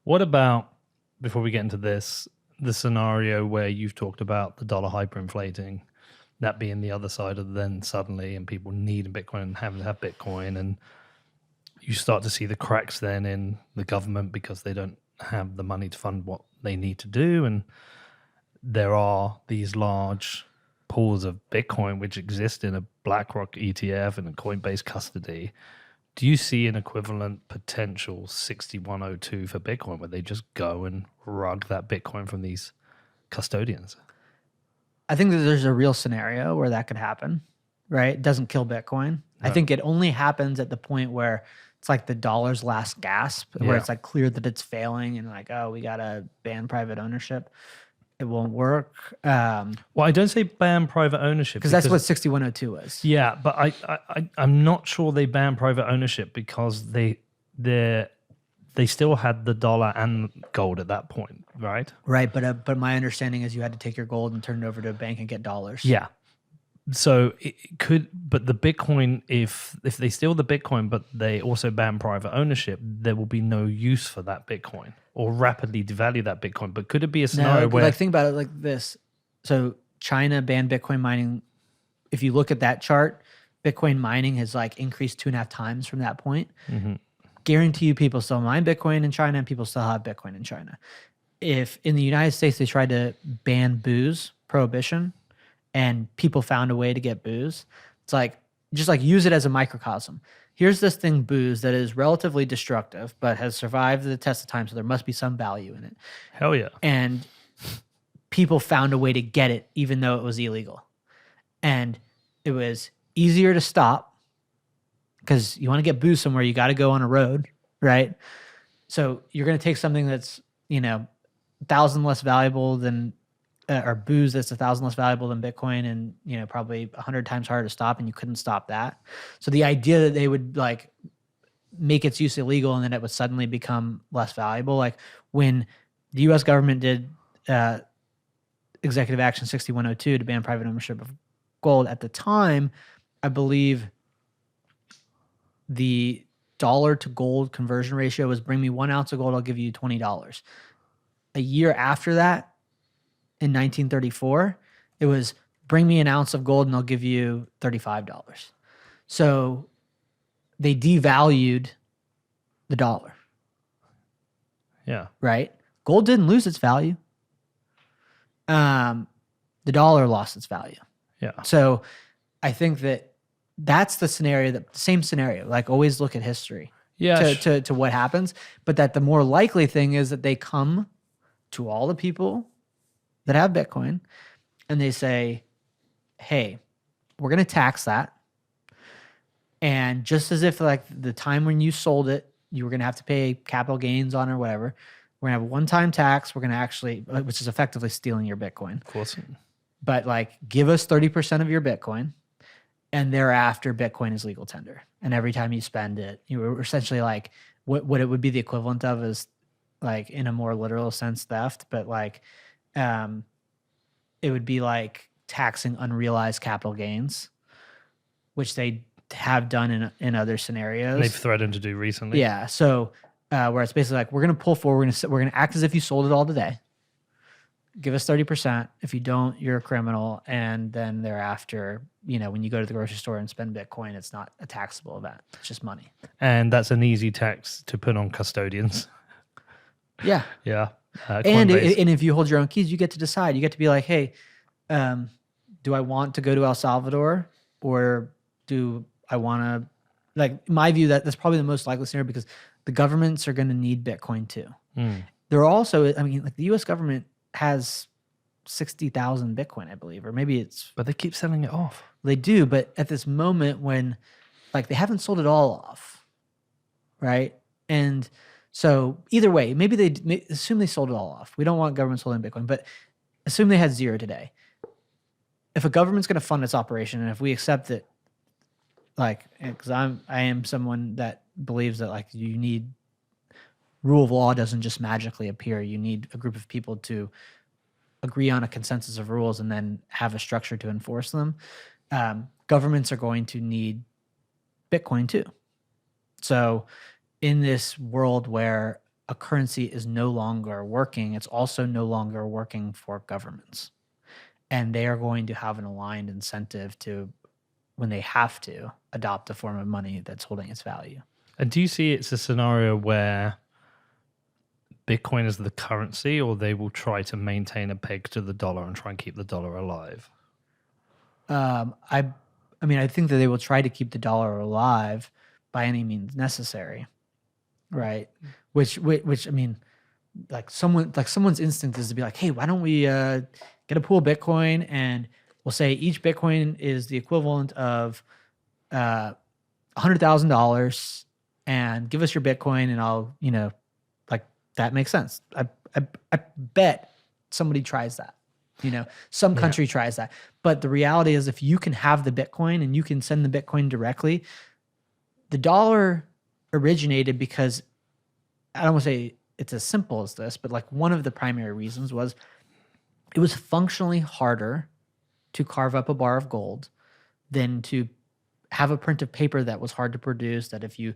What about, before we get into this, the scenario where you've talked about the dollar hyperinflating, that being the other side of then suddenly, and people need a Bitcoin and having to have Bitcoin, and you start to see the cracks then in the government because they don't have the money to fund what they need to do, and there are these large pools of Bitcoin which exist in a BlackRock ETF and a Coinbase custody. Do you see an equivalent potential 6102 for Bitcoin where they just go and rug that Bitcoin from these custodians? I think that there's a real scenario where that could happen, right? It doesn't kill Bitcoin. I think it only happens at the point where it's like the dollar's last gasp, where it's like clear that it's failing and like, oh, we got to ban private ownership. It won't work. Well, I don't say ban private ownership because that's what 6102 is. Yeah, but I'm not sure they ban private ownership because they still had the dollar and gold at that point, right? Right, but my understanding is you had to take your gold and turn it over to a bank and get dollars. Yeah. So it could, but the Bitcoin, if they steal the Bitcoin, but they also ban private ownership, there will be no use for that Bitcoin or rapidly devalue that Bitcoin. But could it be a scenario where, like, think about it like this? So China banned Bitcoin mining. If you look at that chart, Bitcoin mining has like increased 2.5 times from that point. Mm-hmm. Guarantee you, people still mine Bitcoin in China, and people still have Bitcoin in China. If in the United States they tried to ban booze, prohibition, and people found a way to get booze, it's like, just like use it as a microcosm. Here's this thing, booze, that is relatively destructive, but has survived the test of time, so there must be some value in it. Hell yeah. And people found a way to get it, even though it was illegal. And it was easier to stop, because you want to get booze somewhere, you got to go on a road, right? So you're going to take something that's, 1,000 less valuable than, or booze that's 1,000 less valuable than Bitcoin, and probably 100 times harder to stop, and you couldn't stop that. So the idea that they would like make its use illegal and then it would suddenly become less valuable, like when the U.S. government did Executive Action 6102 to ban private ownership of gold, at the time, I believe the dollar to gold conversion ratio was, bring me 1 ounce of gold, I'll give you $20. A year after that, in 1934, it was, bring me 1 ounce of gold and I'll give you $35. So they devalued the dollar. Yeah. Right? Gold didn't lose its value. The dollar lost its value. Yeah. So I think that's the scenario, the same scenario, like always look at history to what happens, but that the more likely thing is that they come to all the people that have Bitcoin and they say, hey, we're going to tax that. And just as if like the time when you sold it, you were going to have to pay capital gains on or whatever, we're going to have a one-time tax. We're going to actually, which is effectively stealing your Bitcoin. Of course. But like, give us 30% of your Bitcoin, and thereafter Bitcoin is legal tender. And every time you spend it, you were essentially like, what it would be the equivalent of is like, in a more literal sense, theft, but like, it would be like taxing unrealized capital gains, which they have done in other scenarios. And they've threatened to do recently. Yeah. So where it's basically like, we're going to pull forward, we're going to act as if you sold it all today. Give us 30%. If you don't, you're a criminal. And then thereafter, when you go to the grocery store and spend Bitcoin, it's not a taxable event. It's just money. And that's an easy tax to put on custodians. Yeah. Yeah. And if you hold your own keys, you get to decide. You get to be like, hey, do I want to go to El Salvador, or do I want to, like, my view, that's probably the most likely scenario, because the governments are going to need Bitcoin too. There are also, like the U.S. government has 60,000 Bitcoin, I believe, or maybe it's... But they keep selling it off. They do, but at this moment when, like, they haven't sold it all off, right? And so either way, maybe they assume they sold it all off. We don't want governments holding Bitcoin, but assume they had zero today. If a government's going to fund its operation, and if we accept that, like, because I am someone that believes that, like, you need... rule of law doesn't just magically appear. You need a group of people to agree on a consensus of rules and then have a structure to enforce them. Governments are going to need Bitcoin too. So in this world where a currency is no longer working, it's also no longer working for governments. And they are going to have an aligned incentive to, when they have to, adopt a form of money that's holding its value. And do you see it's a scenario where Bitcoin is the currency, or they will try to maintain a peg to the dollar and try and keep the dollar alive? I mean, I think that they will try to keep the dollar alive by any means necessary, right? Which I mean, someone's instinct is to be like, hey, why don't we get a pool of Bitcoin, and we'll say each Bitcoin is the equivalent of $100,000, and give us your Bitcoin, and I'll, like, that makes sense. I bet somebody tries that. Some country tries that. But the reality is, if you can have the Bitcoin and you can send the Bitcoin directly, the dollar originated because, I don't want to say it's as simple as this, but like one of the primary reasons was it was functionally harder to carve up a bar of gold than to have a print of paper that was hard to produce, that if you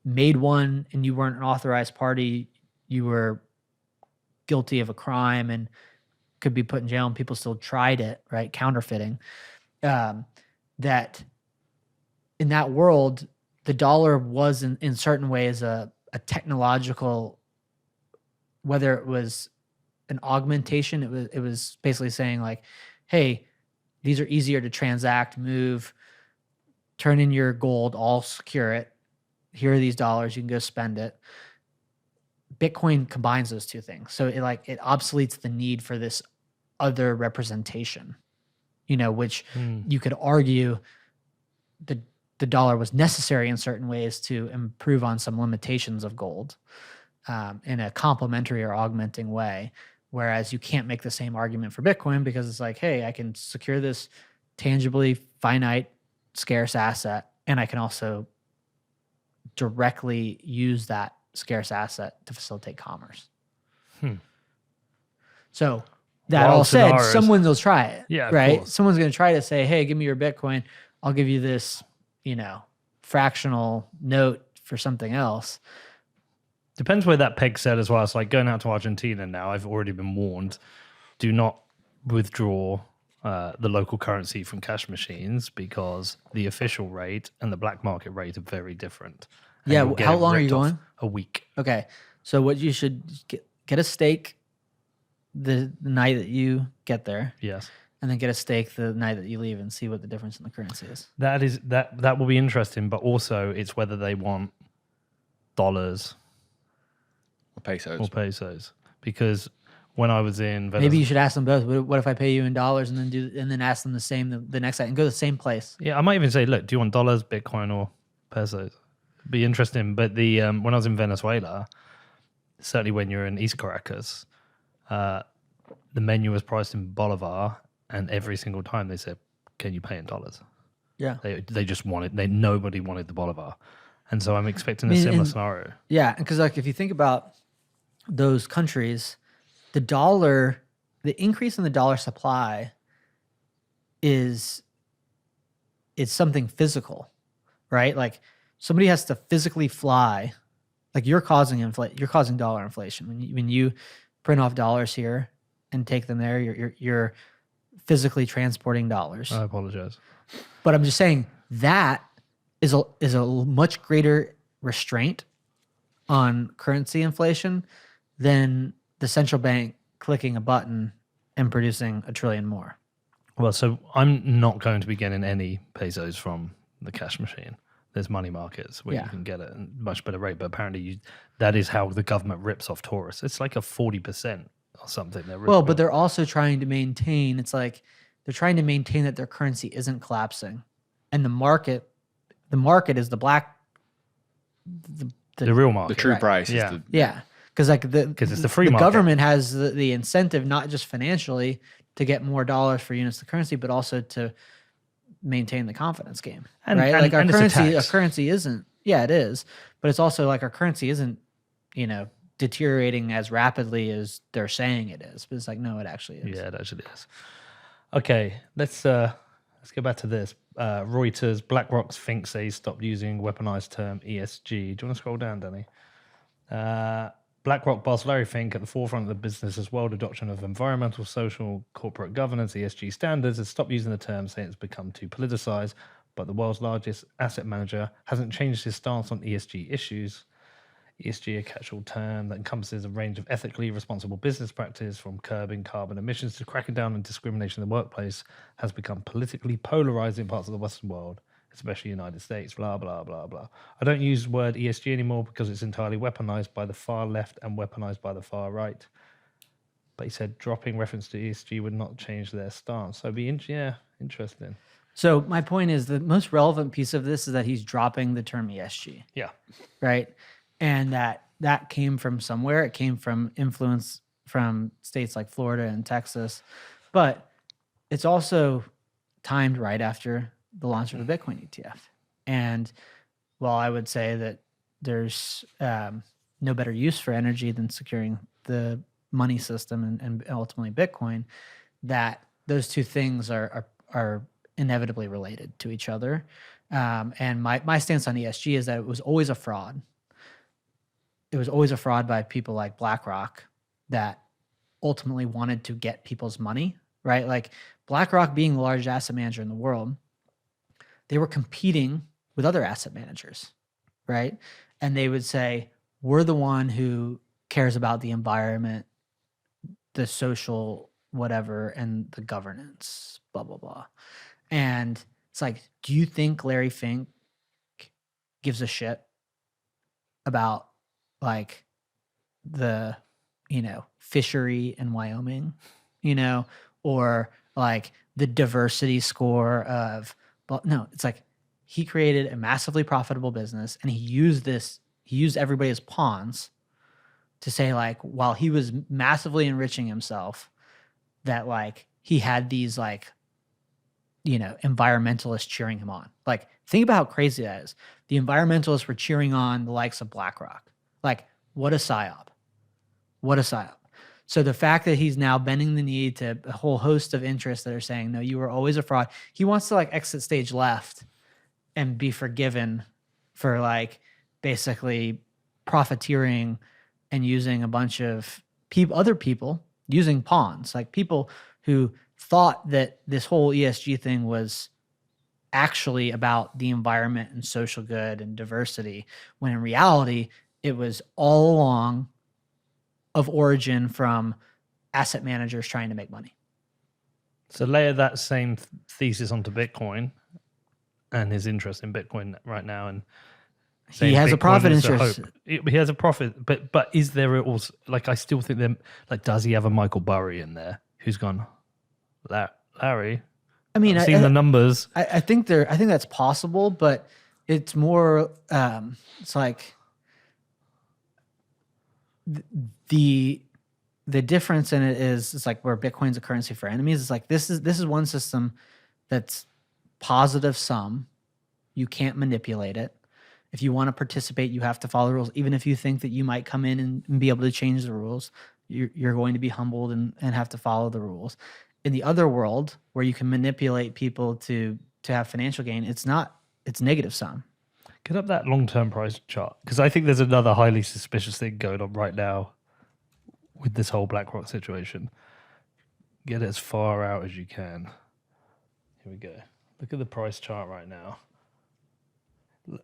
made one and you weren't an authorized party, you were guilty of a crime and could be put in jail, and people still tried it, right? Counterfeiting. That in that world, the dollar was in certain ways a technological, whether it was an augmentation, it was basically saying like, hey, these are easier to transact, move, turn in your gold, I'll secure it. Here are these dollars, you can go spend it. Bitcoin combines those two things. So it obsoletes the need for this other representation, which you could argue the dollar was necessary in certain ways to improve on some limitations of gold in a complementary or augmenting way. Whereas you can't make the same argument for Bitcoin, because it's like, hey, I can secure this tangibly finite, scarce asset, and I can also directly use that scarce asset to facilitate commerce. So that Wild all said, scenarios. someone will try it. Yeah, of right? course. Someone's going to try to say, hey, give me your Bitcoin. I'll give you this, fractional note for something else. Depends where that peg set as well. It's like going out to Argentina now. I've already been warned. Do not withdraw the local currency from cash machines, because the official rate and the black market rate are very different. And Yeah. you'll get How it long are you ripped off going? A week. Okay. So what you should get a steak the night that you get there, Yes. and then get a steak the night that you leave, and see what the difference in the currency is. That will be interesting, but also it's whether they want dollars Or or pesos. Because when I was in Venezuela, Maybe you should ask them both. What if I pay you in dollars, and then ask them the same the next night, and go to the same place? yeah, I might even say, look, do you want dollars, Bitcoin, or pesos? It'd be interesting. But the when I was in Venezuela, certainly when you're in East Caracas, the menu was priced in bolivar, and every single time they said, "Can you pay in dollars?" Yeah. They just wanted. Nobody wanted the bolivar, and so I'm expecting a I mean, similar and- scenario. Yeah, because like if you think about those countries, the increase in the dollar supply is something physical, right? Like somebody has to physically fly. Like you're causing dollar inflation when you print off dollars here and take them there. You're physically transporting dollars. I apologize. But I'm just saying that is a much greater restraint on currency inflation than the central bank clicking a button and producing $1 trillion more. Well, so I'm not going to be getting any pesos from the cash machine. There's money markets where Yeah. you can get it at a much better rate, but apparently that is how the government rips off tourists. It's like a 40% or something. Well, but they're also trying to maintain. It's like they're trying to maintain that their currency isn't collapsing, and the market is the real market. the true Right. price Yeah. is the yeah. Because like Because it's the free the market. government has the incentive, not just financially, to get more dollars for units of currency, but also to maintain the confidence game, And- right? and- Like our and it's a tax. currency isn't. Yeah, it is, but it's also like our currency isn't, deteriorating as rapidly as they're saying it is. But it's like, no, it actually is. Yeah, it actually is. Okay, let's go back to this. Reuters, Blackrock's think says stop using weaponized term ESG. Do you want to scroll down, Danny? BlackRock boss Larry Fink, at the forefront of the business as well, adoption of environmental, social, corporate governance, ESG standards, has stopped using the term, saying it's become too politicized. But the world's largest asset manager hasn't changed his stance on ESG issues. ESG, a catch-all term that encompasses a range of ethically responsible business practice, from curbing carbon emissions to cracking down on discrimination in the workplace, has become politically polarized in parts of the Western world, especially the United States, blah, blah, blah, blah. I don't use the word ESG anymore because it's entirely weaponized by the far left and weaponized by the far right. But he said dropping reference to ESG would not change their stance. So it'd be, interesting. So my point is the most relevant piece of this is that he's dropping the term ESG. Yeah. Right. And that came from somewhere. It came from influence from states like Florida and Texas. But it's also timed right after the launch of the Bitcoin ETF. And while I would say that there's no better use for energy than securing the money system and ultimately Bitcoin, that those two things are inevitably related to each other. And my stance on ESG is that it was always a fraud. It was always a fraud by people like BlackRock that ultimately wanted to get people's money, right? Like BlackRock being the largest asset manager in the world, they were competing with other asset managers, right? And they would say, we're the one who cares about the environment, the social whatever, and the governance, blah, blah, blah. And it's like, do you think Larry Fink gives a shit about like the, fishery in Wyoming, or like the diversity score of, no, it's like he created a massively profitable business and he used everybody as pawns to say like, while he was massively enriching himself, that like he had these like, environmentalists cheering him on. Like, think about how crazy that is. The environmentalists were cheering on the likes of BlackRock. Like, what a psyop. What a psyop. So the fact that he's now bending the knee to a whole host of interests that are saying, no, you were always a fraud. He wants to like exit stage left and be forgiven for like basically profiteering and using a bunch of other people, using pawns, like people who thought that this whole ESG thing was actually about the environment and social good and diversity, when in reality, it was all along of origin from asset managers trying to make money. So layer that same thesis onto Bitcoin and his interest in Bitcoin right now, and he has Bitcoin a profit interest. He has a profit, but is there also like, I still think them like, does he have a Michael Burry in there who's gone, Larry? I mean, I've seen the numbers. I think that's possible, but it's more. It's like the difference in it is it's like where Bitcoin's a currency for enemies. It's like this is one system that's positive sum. You can't manipulate it. If you want to participate, you have to follow the rules. Even if you think that you might come in and be able to change the rules, you're going to be humbled and have to follow the rules. In the other world, where you can manipulate people to have financial gain, it's negative sum. Get up that long-term price chart, because I think there's another highly suspicious thing going on right now with this whole BlackRock situation. Get it as far out as you can. Here we go. Look at the price chart right now.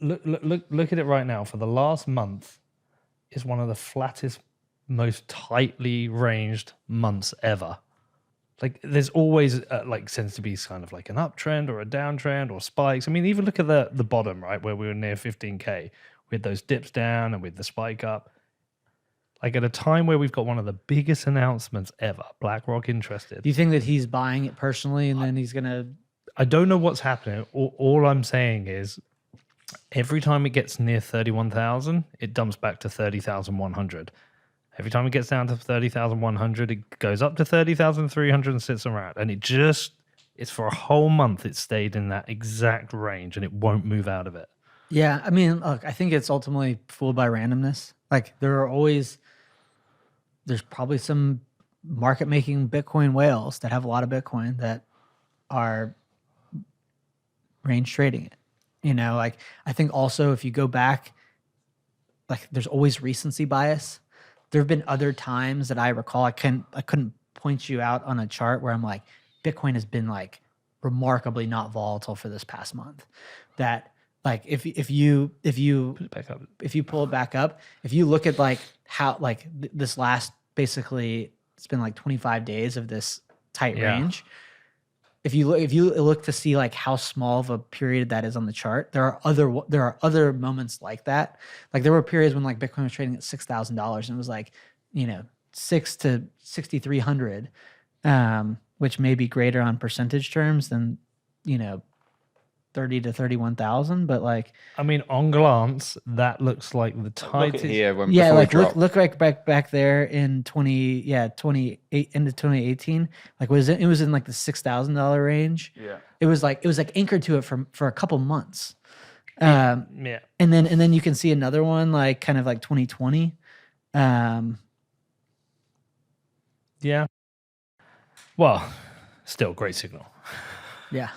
Look at it right now. For the last month, it's one of the flattest, most tightly ranged months ever. Like, there's always tends to be kind of like an uptrend or a downtrend or spikes. I mean, even look at the bottom, right, where we were near 15K with those dips down and with the spike up. Like, at a time where we've got one of the biggest announcements ever, BlackRock interested. Do you think that he's buying it personally and then he's going to... I don't know what's happening. All I'm saying is every time it gets near 31,000, it dumps back to 30,100. Every time it gets down to 30,100, it goes up to 30,300 and sits around. And it's for a whole month, it stayed in that exact range and it won't move out of it. Yeah. I mean, look, I think it's ultimately fooled by randomness. Like, there's probably some market making Bitcoin whales that have a lot of Bitcoin that are range trading it. Like, I think also if you go back, like, there's always recency bias. there have been other times that I recall. I couldn't point you out on a chart where I'm like, Bitcoin has been like remarkably not volatile for this past month. That like if you Put it back up. if you pull it back up, if you look at like how like this last basically it's been like 25 days of this tight Yeah. range. If you look to see like how small of a period that is on the chart, there are other moments like that. Like there were periods when like Bitcoin was trading at $6,000 and it was like, you know, 6 to 6,300, which may be greater on percentage terms than, you know, 30 to 31,000, but like I mean, on glance, that looks like the Look at tightest. here when yeah, before like we drop. look like back there in 28 into 2018. Like it was in like the $6,000 range. Yeah. It was like anchored to it for a couple months. Yeah. And then you can see another one like kind of like 2020. Yeah. Well, still great signal. Yeah.